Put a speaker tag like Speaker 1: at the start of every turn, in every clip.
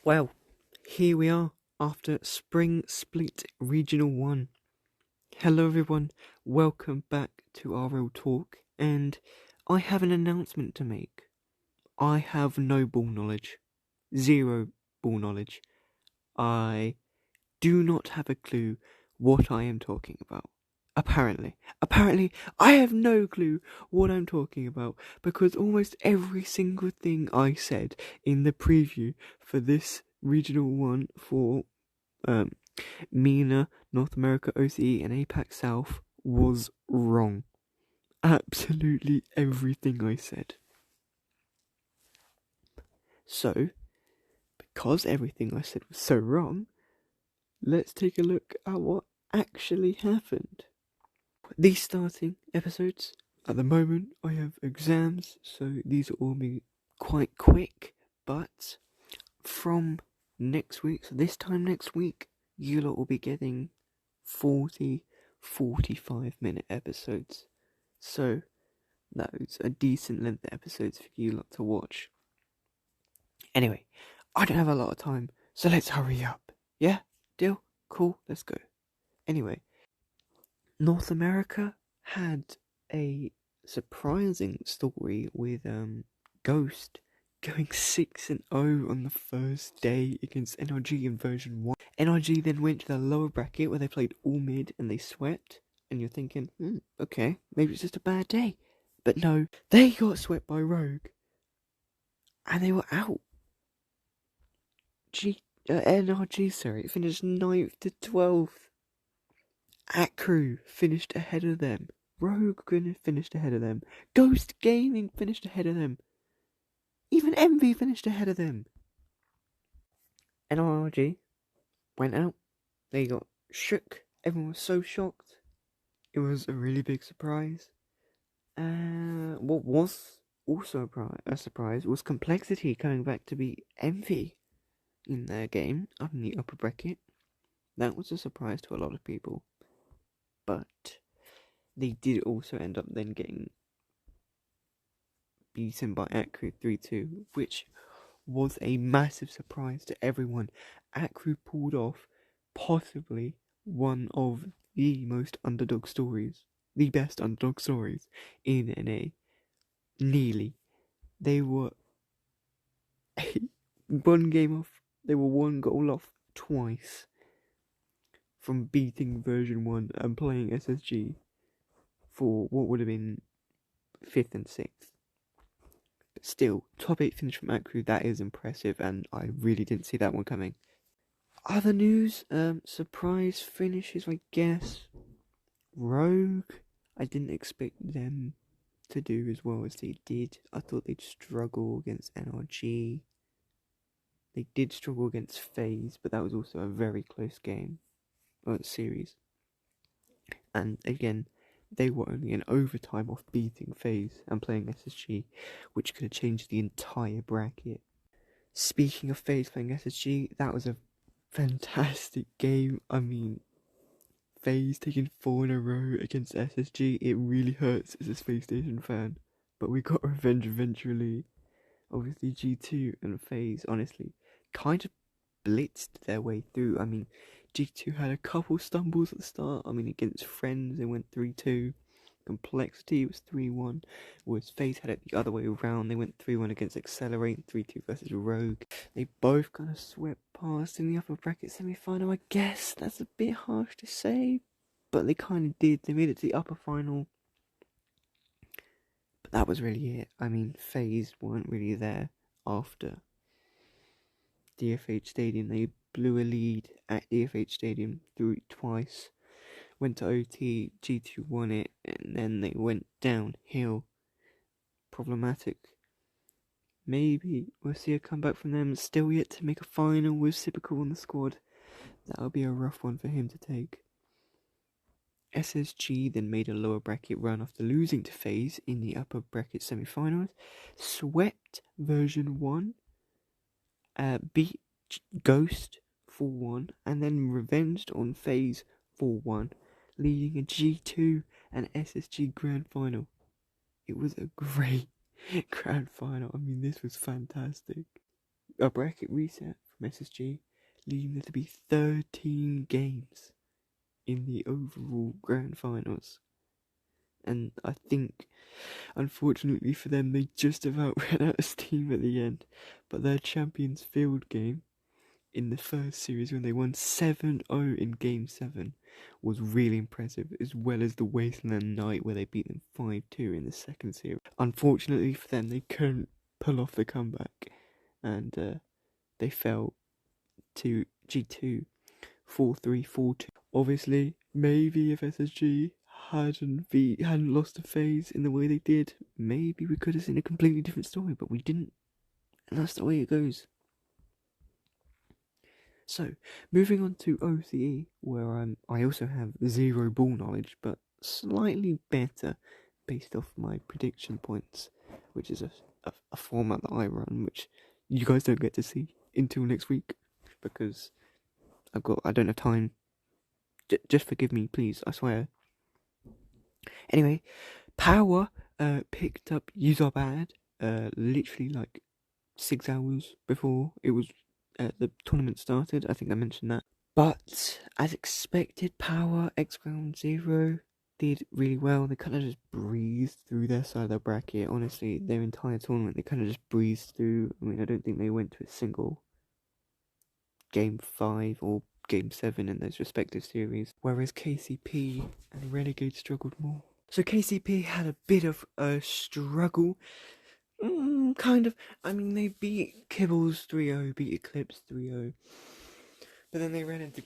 Speaker 1: Well, here we are after Spring Split Regional 1. Hello everyone, welcome back to our real talk, and I have an announcement to make. I have no ball knowledge. Zero ball knowledge. I do not have a clue what I am talking about. Apparently, I have no clue what I'm talking about because almost every single thing I said in the preview for this Regional 1 for MENA, North America, OCE and APAC South was wrong. Absolutely everything I said. So, because everything I said was so wrong, let's take a look at what actually happened. These starting episodes, at the moment I have exams, so these will all be quite quick, but from next week, so this time next week, you lot will be getting 45-minute episodes. So those are decent length episodes for you lot to watch. Anyway, I don't have a lot of time, so let's hurry up. Yeah? Deal? Cool, let's go. Anyway, North America had a surprising story with Ghost going 6-0 on the first day against NRG in version 1. NRG then went to the lower bracket where they played all mid and they swept, and you're thinking, okay, maybe it's just a bad day. But no, they got swept by Rogue, and they were out. NRG finished 9th to 12th. Acru finished ahead of them. Rogue finished ahead of them. Ghost Gaming finished ahead of them. Even Envy finished ahead of them. NRG went out. They got shook. Everyone was so shocked. It was a really big surprise. What was also a surprise was Complexity coming back to be Envy in their game up in the upper bracket. That was a surprise to a lot of people. But they did also end up then getting beaten by Acru 3-2, which was a massive surprise to everyone. Acru pulled off possibly one of the most underdog stories, the best underdog stories in NA. Nearly. They were one game off, they were one goal off twice from beating version 1 and playing SSG for what would have been 5th and 6th. But still, top 8 finish from Acru, that is impressive, and I really didn't see that one coming. Other news, surprise finishes, I guess. Rogue, I didn't expect them to do as well as they did. I thought they'd struggle against NRG. They did struggle against FaZe, but that was also a very close game, or series. And again, they were only in overtime off beating FaZe and playing SSG, which could have changed the entire bracket. Speaking of FaZe playing SSG, that was a fantastic game. I mean, FaZe taking 4 in a row against SSG, it really hurts as a Space Station fan. But we got revenge eventually. Obviously, G2 and FaZe, honestly, kind of blitzed their way through. I mean, G2 had a couple stumbles at the start. I mean, against Friends, they went 3-2. Complexity was 3-1. Whereas FaZe had it the other way around. They went 3-1 against Accelerate, 3-2 versus Rogue. They both kind of swept past in the upper bracket semi-final, I guess. That's a bit harsh to say, but they kind of did. They made it to the upper final. But that was really it. I mean, FaZe weren't really there after DFH Stadium. They blew a lead at DFH Stadium, threw it twice, went to OT, G2 won it, and then they went downhill. Problematic. Maybe we'll see a comeback from them. Still yet to make a final with Sipical on the squad. That'll be a rough one for him to take. SSG then made a lower bracket run after losing to FaZe in the upper bracket semi-finals. Swept version 1. Beat Ghost 4-1 and then revenged on FaZe 4-1, leading a G2 and SSG grand final. It was a great grand final. I mean, this was fantastic. A bracket reset from SSG, leading there to be 13 games in the overall grand finals. And I think, unfortunately for them, they just about ran out of steam at the end. But their Champions Field game in the first series, when they won 7-0 in Game 7, was really impressive, as well as the Wasteland Night where they beat them 5-2 in the second series. Unfortunately for them, they couldn't pull off the comeback, and they fell to G2 4-3, 4-2. Obviously, maybe if SSG hadn't lost a phase in the way they did, maybe we could have seen a completely different story, but we didn't, and that's the way it goes. So, moving on to OCE, where I also have zero ball knowledge, but slightly better based off my prediction points, which is a format that I run, which you guys don't get to see until next week, because I don't have time. Just forgive me, please, I swear. Anyway, Power picked up Yuzabad literally like 6 hours before it was the tournament started. I think I mentioned that. But as expected, Power X Ground Zero did really well. They kind of just breezed through their side of the bracket. Honestly, their entire tournament, they kind of just breezed through. I mean, I don't think they went to a single Game 5 or Game 7 in those respective series, whereas KCP and Renegade struggled more. So KCP had a bit of a struggle, kind of. I mean, they beat Kibbles 3-0, beat Eclipse 3-0, but then they ran into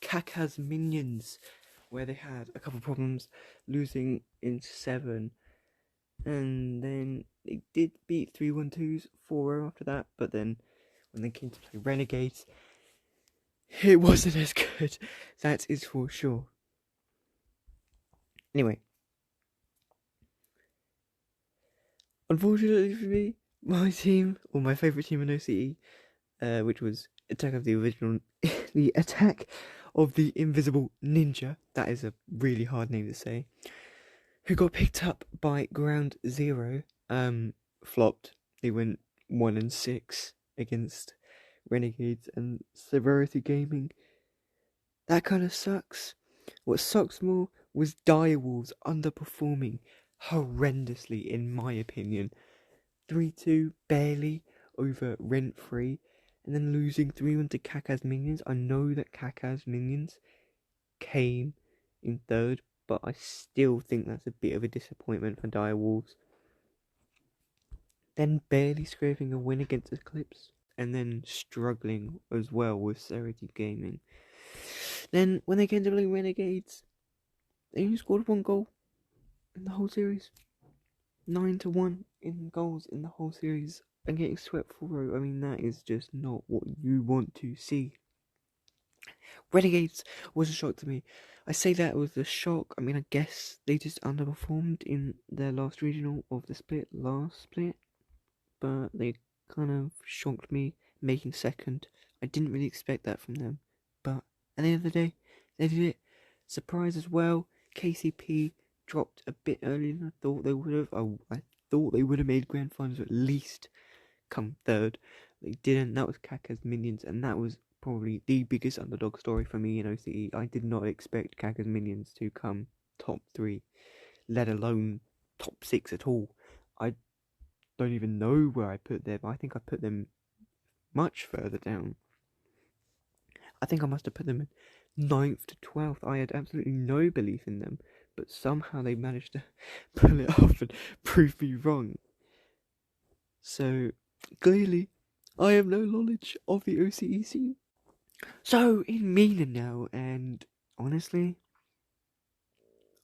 Speaker 1: Kaka's Minions, where they had a couple problems, losing in 7, and then they did beat 3-1-2s 4-0 after that, but then when they came to play Renegades, it wasn't as good, that is for sure. Anyway, unfortunately for me, my team, or my favourite team in OCE, which was Attack of the Attack of the Invisible Ninja, that is a really hard name to say, who got picked up by Ground Zero, flopped. They went 1-6 against Renegades and Severity Gaming. That kind of sucks. What sucks more was Direwolves underperforming horrendously, in my opinion. 3-2 barely over Rent Free, and then losing 3-1 to Kaka's Minions. I know that Kaka's Minions came in third, but I still think that's a bit of a disappointment for Direwolves. Then barely scraping a win against Eclipse, and then struggling as well with Severity Gaming. Then when they came to play Renegades, they only scored 1 goal in the whole series. 9-1 in goals in the whole series, and getting swept 4-0. I mean, that is just not what you want to see. Renegades was a shock to me. I say that it was a shock. I mean, I guess they just underperformed in their last regional of the last split, but they kind of shocked me, making second. I didn't really expect that from them, but at the end of the day, they did it. Surprise as well, KCP dropped a bit earlier than I thought they would have. I thought they would have made grand finals at least come third. They didn't. That was Kaka's Minions, and that was probably the biggest underdog story for me in OCE. I did not expect Kaka's Minions to come top 3, let alone top 6 at all. I don't even know where I put them. I think I put them much further down. I think I must have put them in 9th to 12th. I had absolutely no belief in them, but somehow they managed to pull it off and prove me wrong. So, clearly, I have no knowledge of the OCE scene. So, in MENA now, and honestly,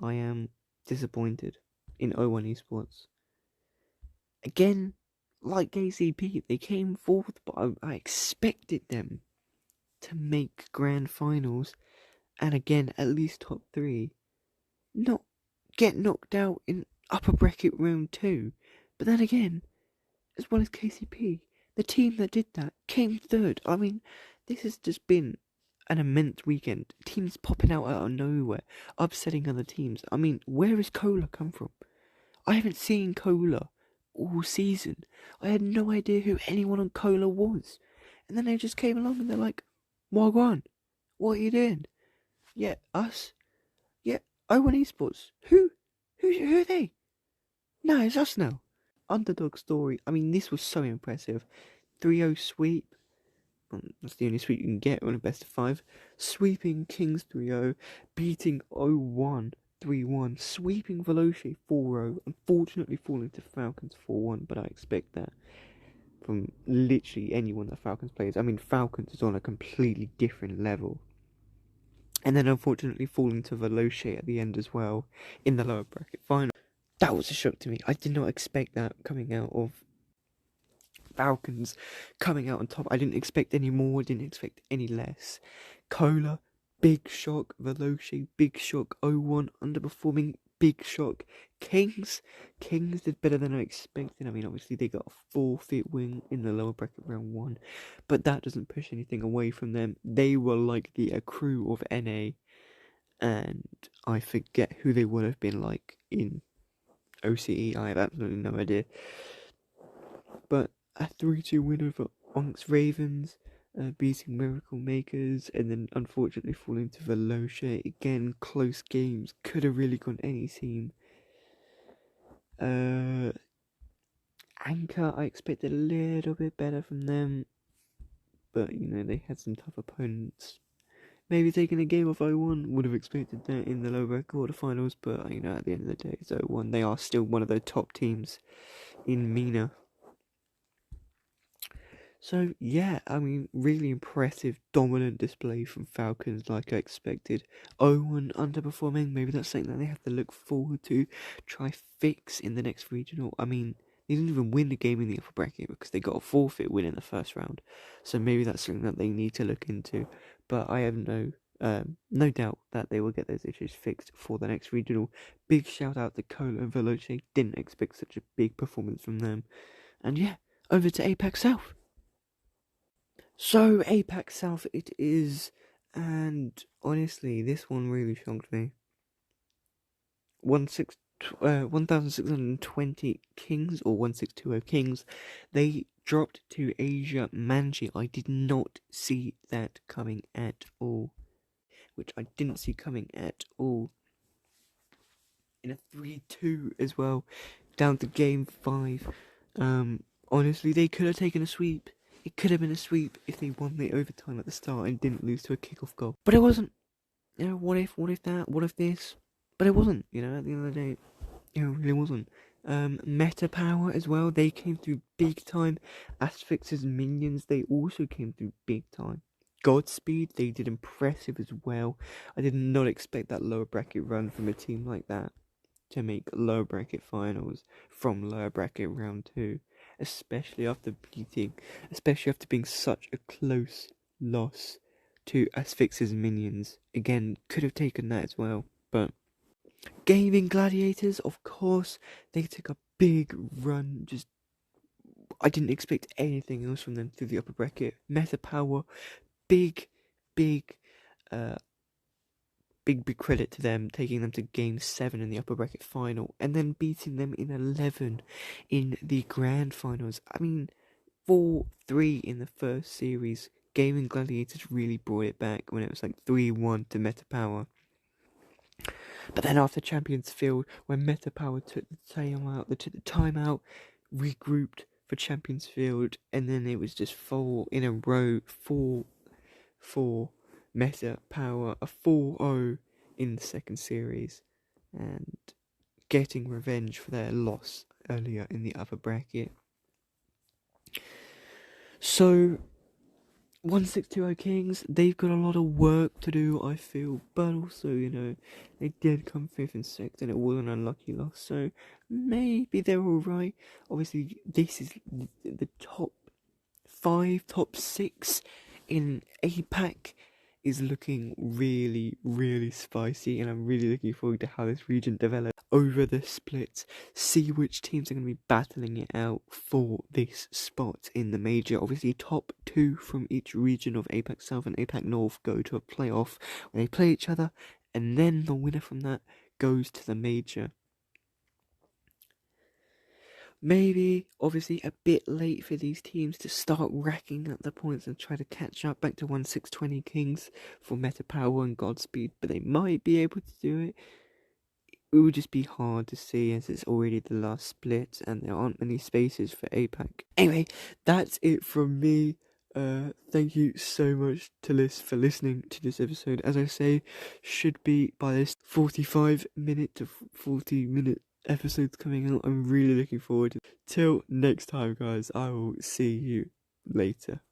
Speaker 1: I am disappointed in O1 Esports. Again, like KCP, they came fourth, but I expected them to make grand finals, and again, at least top 3. Not get knocked out in upper bracket round 2, but then again, as well as KCP, the team that did that came third. I mean, this has just been an immense weekend. Teams popping out of nowhere, upsetting other teams. I mean, where has Cola come from? I haven't seen Cola all season. I had no idea who anyone on Cola was. And then they just came along and they're like, Wagwan, what are you doing? Yeah, us? Yeah, O1 Esports. Who are they? No, it's us now. Underdog story. I mean, this was so impressive. 3-0 sweep. That's the only sweep you can get on a best of 5. Sweeping Kings 3-0. Beating O1 3-1. Sweeping Veloce 4-0. Unfortunately falling to Falcons 4-1, but I expect that from literally anyone that Falcons plays. I mean, Falcons is on a completely different level. And then unfortunately falling to Veloce at the end as well in the lower bracket final. That was a shock to me. I did not expect that coming out of Falcons, coming out on top. I didn't expect any more, didn't expect any less. Cola, big shock. Veloce, big shock. O1, underperforming, big shock. Kings did better than I expected. I mean, obviously they got a forfeit win in the lower bracket round 1, but that doesn't push anything away from them. They were like the crew of NA, and I forget who they would have been like in OCE. I have absolutely no idea. But a 3-2 win over Onyx Ravens, beating Miracle Makers, and then unfortunately falling to Veloce. Again, close games. Could have really gone any team. Anchor, I expected a little bit better from them, but you know, they had some tough opponents. Maybe taking a game off O1, would have expected that in the lower quarterfinals, but you know, at the end of the day, it's O1. They are still one of the top teams in MENA. So yeah, I mean, really impressive, dominant display from Falcons, like I expected. O1 underperforming, maybe that's something that they have to look forward to, try fix in the next regional. I mean, they didn't even win the game in the upper bracket because they got a forfeit win in the first round. So maybe that's something that they need to look into. But I have no doubt that they will get those issues fixed for the next regional. Big shout out to Cola and Veloce. Didn't expect such a big performance from them. And yeah, over to APAC South. So, APAC South it is, and honestly, this one really shocked me. 1,620 Kings, or 1620 Kings, they dropped to Asia Manji. I did not see that coming at all. Which I didn't see coming at all. In a 3-2 as well, down to game 5. Honestly, they could have taken a sweep. It could have been a sweep if they won the overtime at the start and didn't lose to a kickoff goal. But it wasn't. You know, what if that? What if this? But it wasn't, you know, at the end of the day. It really wasn't. Meta Power as well, they came through big time. Asphyx's minions, they also came through big time. Godspeed, they did impressive as well. I did not expect that lower bracket run from a team like that to make lower bracket finals from lower bracket round 2. Especially after being such a close loss to Asphyx's minions. Again, could have taken that as well, but Gaming Gladiators, of course, they took a big run. I didn't expect anything else from them through the upper bracket. Meta Power, big credit to them, taking them to game 7 in the upper bracket final, and then beating them in 11 in the grand finals. I mean, 4-3 in the first series. Gaming Gladiators really brought it back when it was like 3-1 to Meta Power. But then after Champions Field, when Meta Power took the timeout, regrouped for Champions Field, and then it was just 4 in a row, 4 Meta Power, a 4-0 in the second series, and getting revenge for their loss earlier in the upper bracket. So, 1620 Kings, they've got a lot of work to do, I feel, but also, you know, they did come 5th and 6th, and it was an unlucky loss, so maybe they're alright. Obviously, this is the top 5, top 6 in APAC is looking really, really spicy, and I'm really looking forward to how this region develops over the splits, see which teams are going to be battling it out for this spot in the major. Obviously, top 2 from each region of APAC South and APAC North go to a playoff where they play each other, and then the winner from that goes to the major. Maybe, obviously, a bit late for these teams to start racking up the points and try to catch up back to 1620 Kings for Meta Power and Godspeed, but they might be able to do it. It would just be hard to see as it's already the last split and there aren't many spaces for APAC. Anyway, that's it from me. Thank you so much to Liz for listening to this episode. As I say, should be by this 45-minute to 40-minute episodes coming out. I'm really looking forward to it. Till next time, guys, I will see you later.